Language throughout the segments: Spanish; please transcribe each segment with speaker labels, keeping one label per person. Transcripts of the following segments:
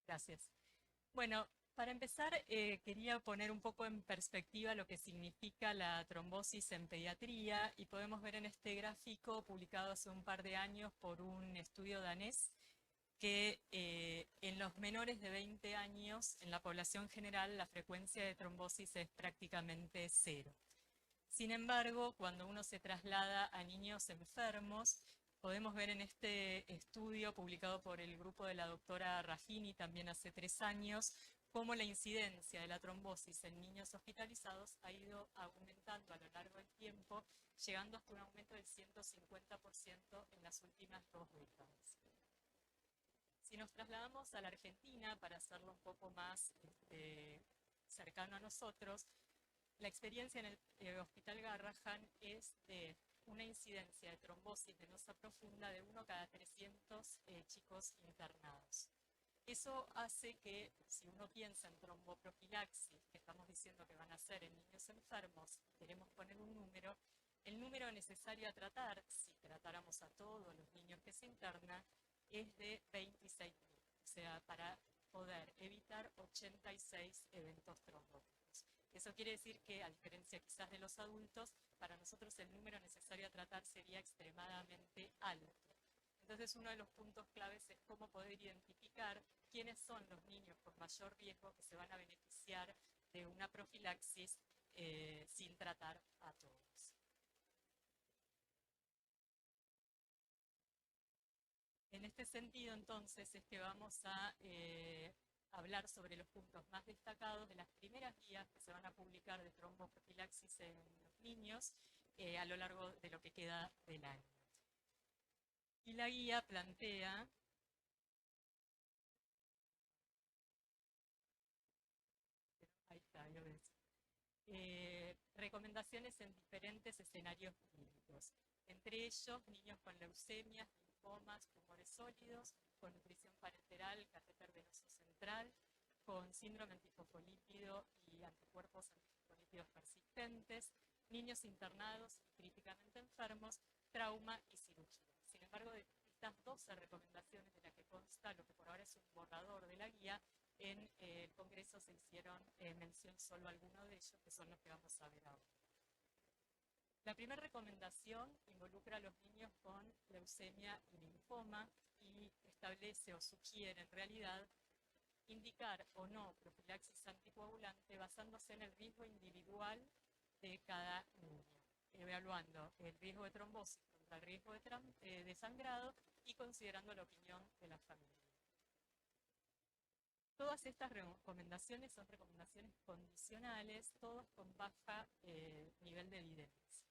Speaker 1: Gracias. Bueno, para empezar, quería poner un poco en perspectiva lo que significa la trombosis en pediatría y podemos ver en este gráfico publicado hace un par de años por un estudio danés que en los menores de 20 años, en la población general, la frecuencia de trombosis es prácticamente cero. Sin embargo, cuando uno se traslada a niños enfermos, podemos ver en este estudio publicado por el grupo de la doctora Rafini también hace 3 años, cómo la incidencia de la trombosis en niños hospitalizados ha ido aumentando a lo largo del tiempo, llegando hasta un aumento del 150% en las últimas 2 décadas. Si nos trasladamos a la Argentina para hacerlo un poco más cercano a nosotros, la experiencia en el Hospital Garrahan es de una incidencia de trombosis venosa profunda de 1 cada 300 chicos internados. Eso hace que, si uno piensa en tromboprofilaxis, que estamos diciendo que van a ser en niños enfermos, queremos poner un número, el número necesario a tratar, si tratáramos a todos los niños que se internan, es de 26.000. O sea, para poder evitar 86 eventos trombóticos. Eso quiere decir que, a diferencia quizás de los adultos, para nosotros el número necesario a tratar sería extremadamente alto. Entonces, uno de los puntos claves es cómo poder identificar quiénes son los niños con mayor riesgo que se van a beneficiar de una profilaxis sin tratar a todos. En este sentido, entonces, es que vamos a hablar sobre los puntos más destacados de las primeras guías que se van a publicar de tromboprofilaxis en los niños a lo largo de lo que queda del año. Y la guía plantea ahí está, lo ves. Recomendaciones en diferentes escenarios clínicos. Entre ellos, niños con leucemias, linfomas, tumores sólidos, con nutrición parenteral, catéter venoso central, con síndrome antifosfolípido y anticuerpos antifosfolípidos persistentes, niños internados y críticamente enfermos, trauma y cirugía. Sin embargo, de estas 12 recomendaciones de las que consta lo que por ahora es un borrador de la guía, en el Congreso se hicieron mención solo a algunos de ellos, que son los que vamos a ver ahora. La primera recomendación involucra a los niños con leucemia y linfoma y establece o sugiere en realidad indicar o no profilaxis anticoagulante basándose en el riesgo individual de cada niño, evaluando el riesgo de trombosis contra el riesgo de sangrado y considerando la opinión de la familia. Todas estas recomendaciones son recomendaciones condicionales, todos con baja nivel de evidencia.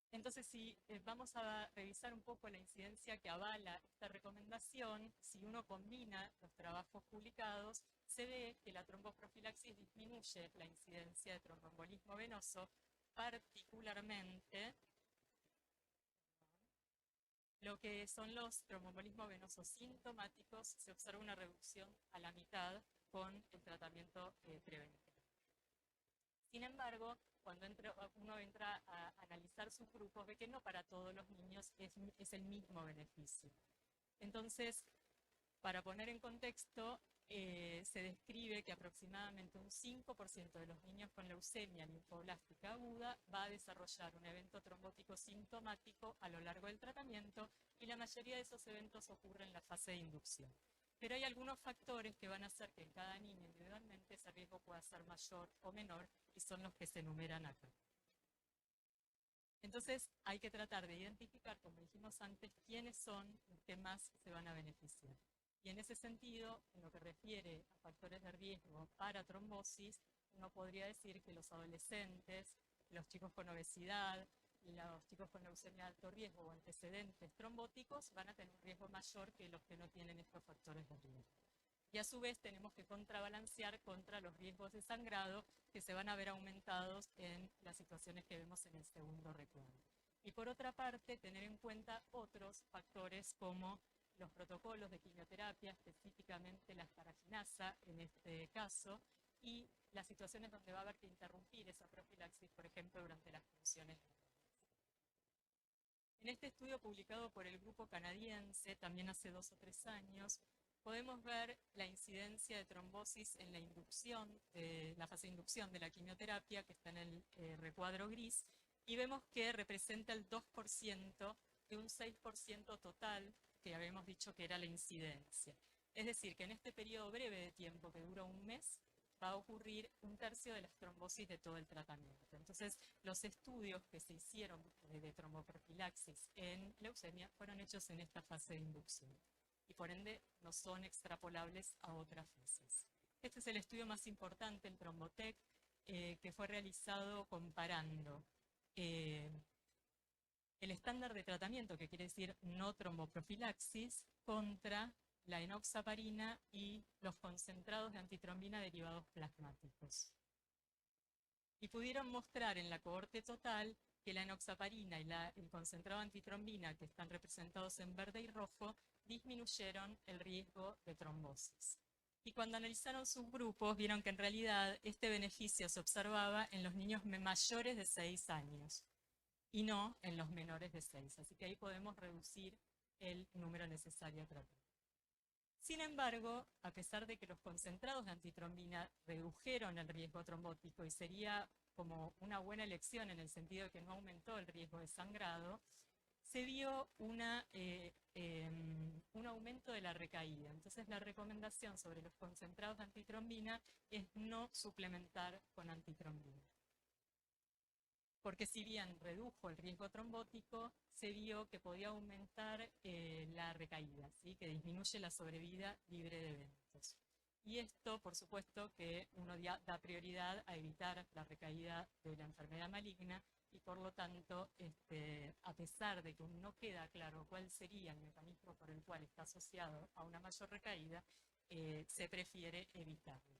Speaker 1: Entonces, si vamos a revisar un poco la incidencia que avala esta recomendación, si uno combina los trabajos publicados, se ve que la tromboprofilaxis disminuye la incidencia de tromboembolismo venoso, particularmente lo que son los tromboembolismos venosos sintomáticos, se observa una reducción a la mitad con el tratamiento preventivo. Sin embargo, cuando uno entra a analizar sus grupos, ve que no para todos los niños es el mismo beneficio. Entonces, para poner en contexto, se describe que aproximadamente un 5% de los niños con leucemia linfoblástica aguda va a desarrollar un evento trombótico sintomático a lo largo del tratamiento y la mayoría de esos eventos ocurren en la fase de inducción. Pero hay algunos factores que van a hacer que en cada niño individualmente ese riesgo pueda ser mayor o menor y son los que se enumeran acá. Entonces hay que tratar de identificar, como dijimos antes, quiénes son los que más se van a beneficiar. Y en ese sentido, en lo que refiere a factores de riesgo para trombosis, uno podría decir que los adolescentes, los chicos con obesidad, los chicos con leucemia de alto riesgo o antecedentes trombóticos van a tener un riesgo mayor que los que no tienen estos factores de riesgo. Y a su vez tenemos que contrabalancear contra los riesgos de sangrado que se van a ver aumentados en las situaciones que vemos en el segundo recuadro. Y por otra parte, tener en cuenta otros factores como los protocolos de quimioterapia, específicamente la asparaginasa en este caso, y las situaciones donde va a haber que interrumpir esa profilaxis, por ejemplo, durante las funciones. En este estudio publicado por el grupo canadiense, también hace 2 o 3 años, podemos ver la incidencia de trombosis en la inducción, la fase de inducción de la quimioterapia, que está en el recuadro gris, y vemos que representa el 2% de un 6% total, que habíamos dicho que era la incidencia. Es decir, que en este periodo breve de tiempo, que dura un mes, va a ocurrir un tercio de las trombosis de todo el tratamiento. Entonces, los estudios que se hicieron de tromboprofilaxis en leucemia fueron hechos en esta fase de inducción y por ende no son extrapolables a otras fases. Este es el estudio más importante, el Trombotec, que fue realizado comparando el estándar de tratamiento, que quiere decir no tromboprofilaxis, contra la enoxaparina y los concentrados de antitrombina derivados plasmáticos. Y pudieron mostrar en la cohorte total que la enoxaparina y el concentrado de antitrombina, que están representados en verde y rojo, disminuyeron el riesgo de trombosis. Y cuando analizaron sus grupos, vieron que en realidad este beneficio se observaba en los niños mayores de 6 años y no en los menores de 6. Así que ahí podemos reducir el número necesario a tratar. Sin embargo, a pesar de que los concentrados de antitrombina redujeron el riesgo trombótico y sería como una buena elección en el sentido de que no aumentó el riesgo de sangrado, se vio un aumento de la recaída. Entonces la recomendación sobre los concentrados de antitrombina es no suplementar con antitrombina. Porque si bien redujo el riesgo trombótico, se vio que podía aumentar la recaída, ¿sí? Que disminuye la sobrevida libre de eventos. Y esto, por supuesto, que uno da prioridad a evitar la recaída de la enfermedad maligna y por lo tanto, a pesar de que no queda claro cuál sería el mecanismo por el cual está asociado a una mayor recaída, se prefiere evitarlo.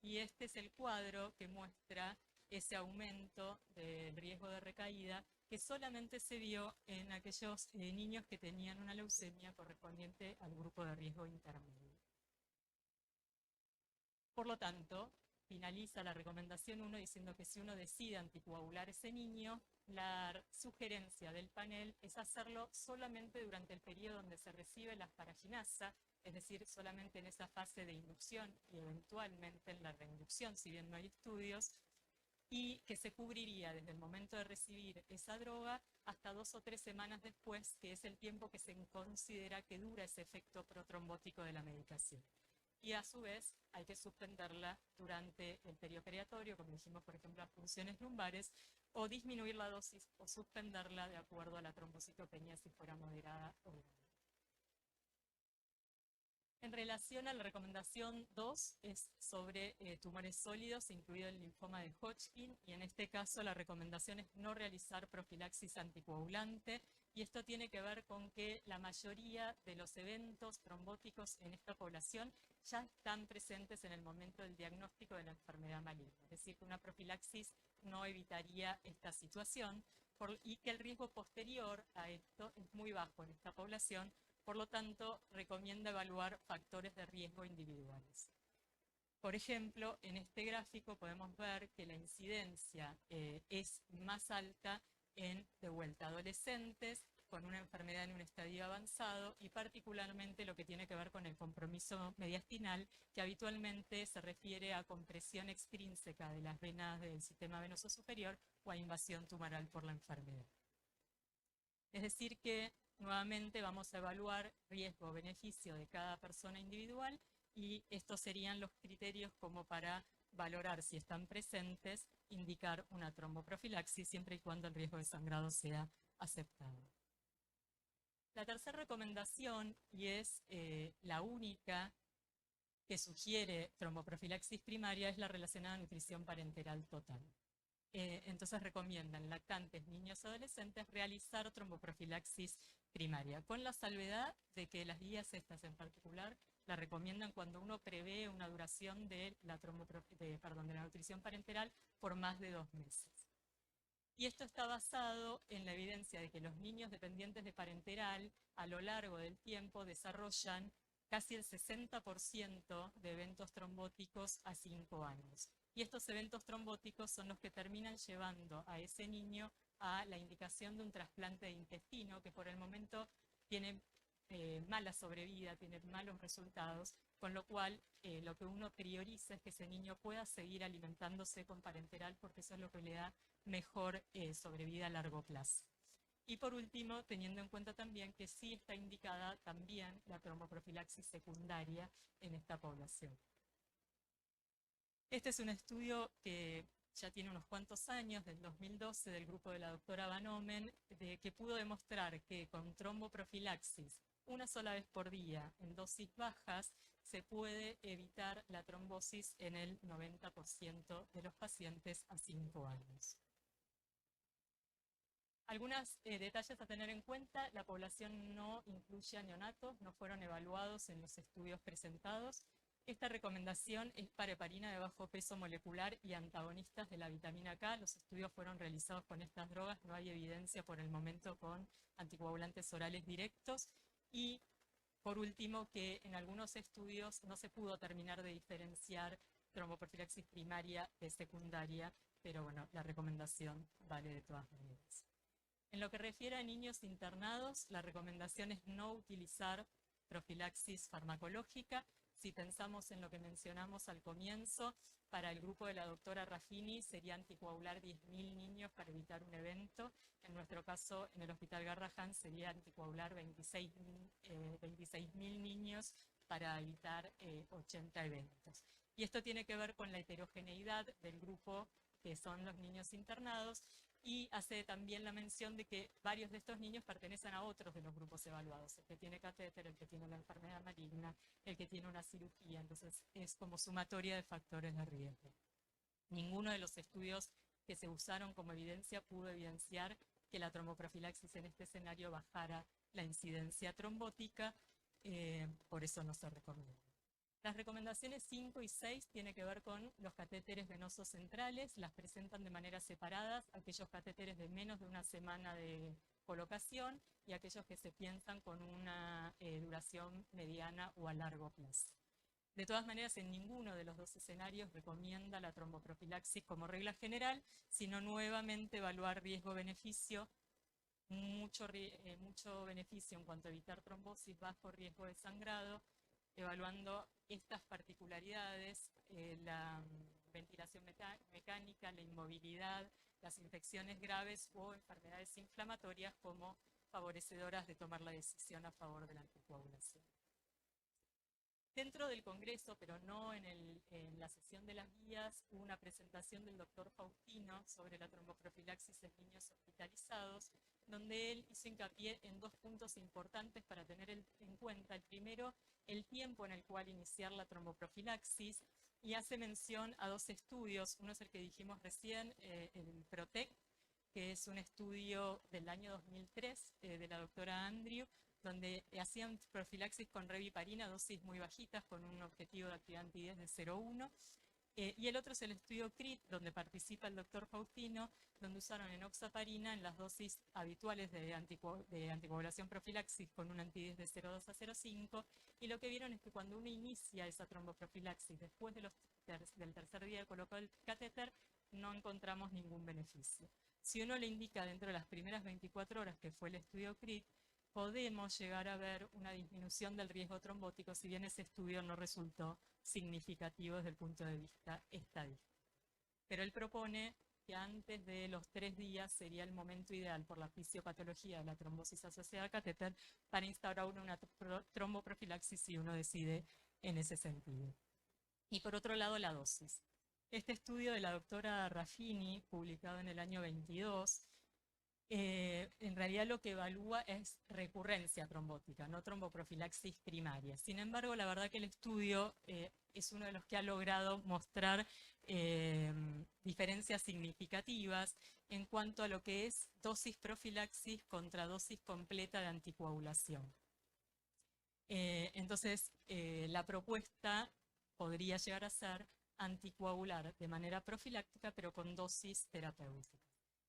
Speaker 1: Y este es el cuadro que muestra ese aumento del riesgo de recaída que solamente se vio en aquellos niños que tenían una leucemia correspondiente al grupo de riesgo intermedio. Por lo tanto, finaliza la recomendación 1 diciendo que si uno decide anticoagular ese niño, la sugerencia del panel es hacerlo solamente durante el periodo donde se recibe la asparaginasa, es decir, solamente en esa fase de inducción y eventualmente en la reinducción, si bien no hay estudios, y que se cubriría desde el momento de recibir esa droga hasta 2 o 3 semanas después, que es el tiempo que se considera que dura ese efecto protrombótico de la medicación. Y a su vez hay que suspenderla durante el periodo periatorio, como dijimos, por ejemplo, las punciones lumbares, o disminuir la dosis o suspenderla de acuerdo a la trombocitopenia si fuera moderada o grave. En relación a la recomendación 2, es sobre tumores sólidos, incluido el linfoma de Hodgkin, y en este caso la recomendación es no realizar profilaxis anticoagulante, y esto tiene que ver con que la mayoría de los eventos trombóticos en esta población ya están presentes en el momento del diagnóstico de la enfermedad maligna, es decir, que una profilaxis no evitaría esta situación, y que el riesgo posterior a esto es muy bajo en esta población. Por lo tanto, recomienda evaluar factores de riesgo individuales. Por ejemplo, en este gráfico podemos ver que la incidencia es más alta en, de vuelta, adolescentes con una enfermedad en un estadio avanzado y particularmente lo que tiene que ver con el compromiso mediastinal, que habitualmente se refiere a compresión extrínseca de las venas del sistema venoso superior o a invasión tumoral por la enfermedad. Es decir que nuevamente vamos a evaluar riesgo-beneficio de cada persona individual y estos serían los criterios como para valorar si están presentes, indicar una tromboprofilaxis siempre y cuando el riesgo de sangrado sea aceptado. La tercera recomendación, y es la única que sugiere tromboprofilaxis primaria, es la relacionada a nutrición parenteral total. Entonces recomiendan lactantes, niños y adolescentes realizar tromboprofilaxis primaria, con la salvedad de que las guías estas en particular la recomiendan cuando uno prevé una duración de la nutrición parenteral por más de 2 meses. Y esto está basado en la evidencia de que los niños dependientes de parenteral a lo largo del tiempo desarrollan casi el 60% de eventos trombóticos a 5 años. Y estos eventos trombóticos son los que terminan llevando a ese niño a la indicación de un trasplante de intestino, que por el momento tiene mala sobrevida, tiene malos resultados, con lo cual lo que uno prioriza es que ese niño pueda seguir alimentándose con parenteral porque eso es lo que le da mejor sobrevida a largo plazo. Y por último, teniendo en cuenta también que sí está indicada también la tromboprofilaxis secundaria en esta población. Este es un estudio que ya tiene unos cuantos años, del 2012, del grupo de la doctora Van Omen, que pudo demostrar que con tromboprofilaxis una sola vez por día en dosis bajas se puede evitar la trombosis en el 90% de los pacientes a 5 años. Algunos detalles a tener en cuenta: la población no incluye a neonatos, no fueron evaluados en los estudios presentados. Esta recomendación es para heparina de bajo peso molecular y antagonistas de la vitamina K. Los estudios fueron realizados con estas drogas, no hay evidencia por el momento con anticoagulantes orales directos. Y por último, que en algunos estudios no se pudo terminar de diferenciar tromboprofilaxis primaria de secundaria, pero bueno, la recomendación vale de todas maneras. En lo que refiere a niños internados, la recomendación es no utilizar profilaxis farmacológica. Si pensamos en lo que mencionamos al comienzo, para el grupo de la doctora Raffini sería anticoagular 10.000 niños para evitar un evento. En nuestro caso, en el Hospital Garrahan, sería anticoagular 26.000 niños para evitar 80 eventos. Y esto tiene que ver con la heterogeneidad del grupo que son los niños internados, y hace también la mención de que varios de estos niños pertenecen a otros de los grupos evaluados: el que tiene catéter, el que tiene la enfermedad maligna, el que tiene una cirugía. Entonces es como sumatoria de factores de riesgo. Ninguno de los estudios que se usaron como evidencia pudo evidenciar que la tromboprofilaxis en este escenario bajara la incidencia trombótica, por eso no se recomienda. Las recomendaciones 5 y 6 tienen que ver con los catéteres venosos centrales. Las presentan de manera separada: aquellos catéteres de menos de una semana de colocación y aquellos que se piensan con una duración mediana o a largo plazo. De todas maneras, en ninguno de los dos escenarios recomienda la tromboprofilaxis como regla general, sino nuevamente evaluar riesgo-beneficio. Mucho beneficio en cuanto a evitar trombosis, bajo riesgo de sangrado, evaluando estas particularidades: la ventilación mecánica, la inmovilidad, las infecciones graves o enfermedades inflamatorias como favorecedoras de tomar la decisión a favor de la anticoagulación. Dentro del Congreso, pero no en la sesión de las guías, hubo una presentación del doctor Faustino sobre la tromboprofilaxis en niños hospitalizados, donde él hizo hincapié en dos puntos importantes para tener en cuenta. El primero, el tiempo en el cual iniciar la tromboprofilaxis, y hace mención a dos estudios. Uno es el que dijimos recién, el PROTECT, que es un estudio del año 2003 de la doctora Andrew, donde hacían profilaxis con reviparina, dosis muy bajitas, con un objetivo de actividad anti-10 de 0,1. Y el otro es el estudio CRIT, donde participa el doctor Faustino, donde usaron enoxaparina en las dosis habituales de anticoagulación profilaxis con un anti-10 de 0,2 a 0,5, y lo que vieron es que cuando uno inicia esa tromboprofilaxis después del tercer día de colocar el catéter, no encontramos ningún beneficio. Si uno le indica dentro de las primeras 24 horas, que fue el estudio CRIT, podemos llegar a ver una disminución del riesgo trombótico, si bien ese estudio no resultó significativo desde el punto de vista estadístico. Pero él propone que antes de los 3 días sería el momento ideal, por la fisiopatología de la trombosis asociada al catéter, para instaurar una tromboprofilaxis si uno decide en ese sentido. Y por otro lado, la dosis. Este estudio de la doctora Raffini, publicado en el año 22, en realidad lo que evalúa es recurrencia trombótica, no tromboprofilaxis primaria. Sin embargo, la verdad que el estudio es uno de los que ha logrado mostrar diferencias significativas en cuanto a lo que es dosis profilaxis contra dosis completa de anticoagulación. Entonces, la propuesta podría llegar a ser anticoagular de manera profiláctica, pero con dosis terapéutica.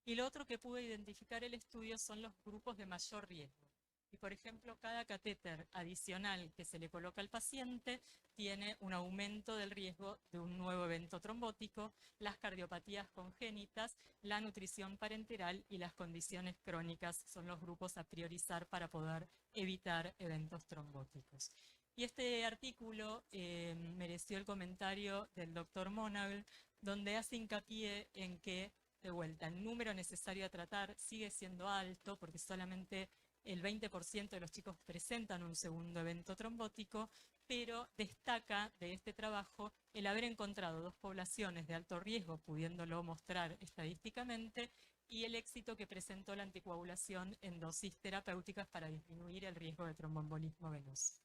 Speaker 1: Y lo otro que pudo identificar el estudio son los grupos de mayor riesgo. Y por ejemplo, cada catéter adicional que se le coloca al paciente tiene un aumento del riesgo de un nuevo evento trombótico, las cardiopatías congénitas, la nutrición parenteral y las condiciones crónicas son los grupos a priorizar para poder evitar eventos trombóticos. Y este artículo mereció el comentario del doctor Monagel, donde hace hincapié en que, de vuelta, el número necesario a tratar sigue siendo alto, porque solamente el 20% de los chicos presentan un segundo evento trombótico, pero destaca de este trabajo el haber encontrado dos poblaciones de alto riesgo, pudiéndolo mostrar estadísticamente, y el éxito que presentó la anticoagulación en dosis terapéuticas para disminuir el riesgo de tromboembolismo venoso.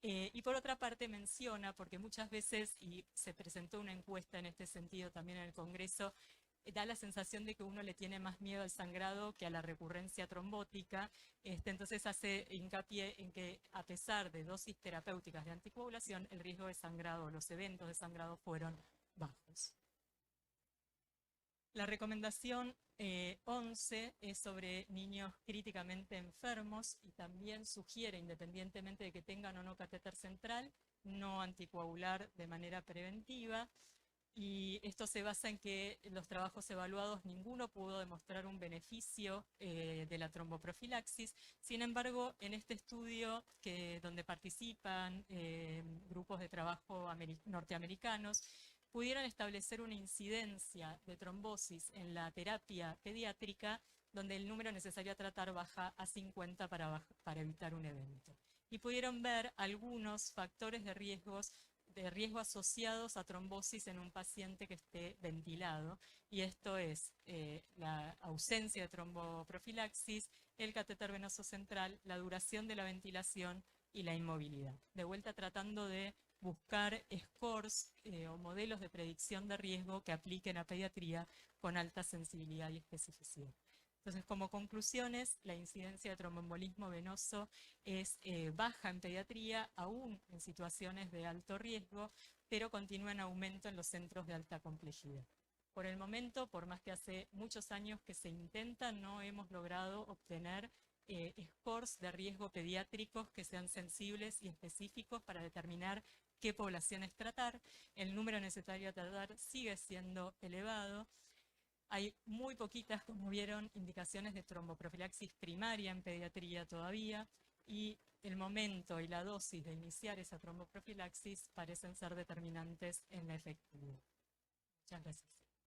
Speaker 1: Y por otra parte menciona, porque muchas veces, y se presentó una encuesta en este sentido también en el Congreso, da la sensación de que uno le tiene más miedo al sangrado que a la recurrencia trombótica, entonces hace hincapié en que a pesar de dosis terapéuticas de anticoagulación, el riesgo de sangrado, los eventos de sangrado fueron bajos. La recomendación 11 es sobre niños críticamente enfermos y también sugiere, independientemente de que tengan o no catéter central, no anticoagular de manera preventiva. Y esto se basa en que los trabajos evaluados ninguno pudo demostrar un beneficio de la tromboprofilaxis. Sin embargo, en este estudio donde participan grupos de trabajo norteamericanos, pudieron establecer una incidencia de trombosis en la terapia pediátrica donde el número necesario a tratar baja a 50 para evitar un evento. Y pudieron ver algunos factores de riesgo asociados a trombosis en un paciente que esté ventilado, y esto es la ausencia de tromboprofilaxis, el catéter venoso central, la duración de la ventilación y la inmovilidad. De vuelta tratando de buscar scores o modelos de predicción de riesgo que apliquen a pediatría con alta sensibilidad y especificidad. Entonces, como conclusiones, la incidencia de tromboembolismo venoso es baja en pediatría, aún en situaciones de alto riesgo, pero continúa en aumento en los centros de alta complejidad. Por el momento, por más que hace muchos años que se intenta, no hemos logrado obtener scores de riesgo pediátricos que sean sensibles y específicos para determinar qué poblaciones tratar. El número necesario a tratar sigue siendo elevado. Hay muy poquitas, como vieron, indicaciones de tromboprofilaxis primaria en pediatría todavía, y el momento y la dosis de iniciar esa tromboprofilaxis parecen ser determinantes en la efectividad. Muchas gracias.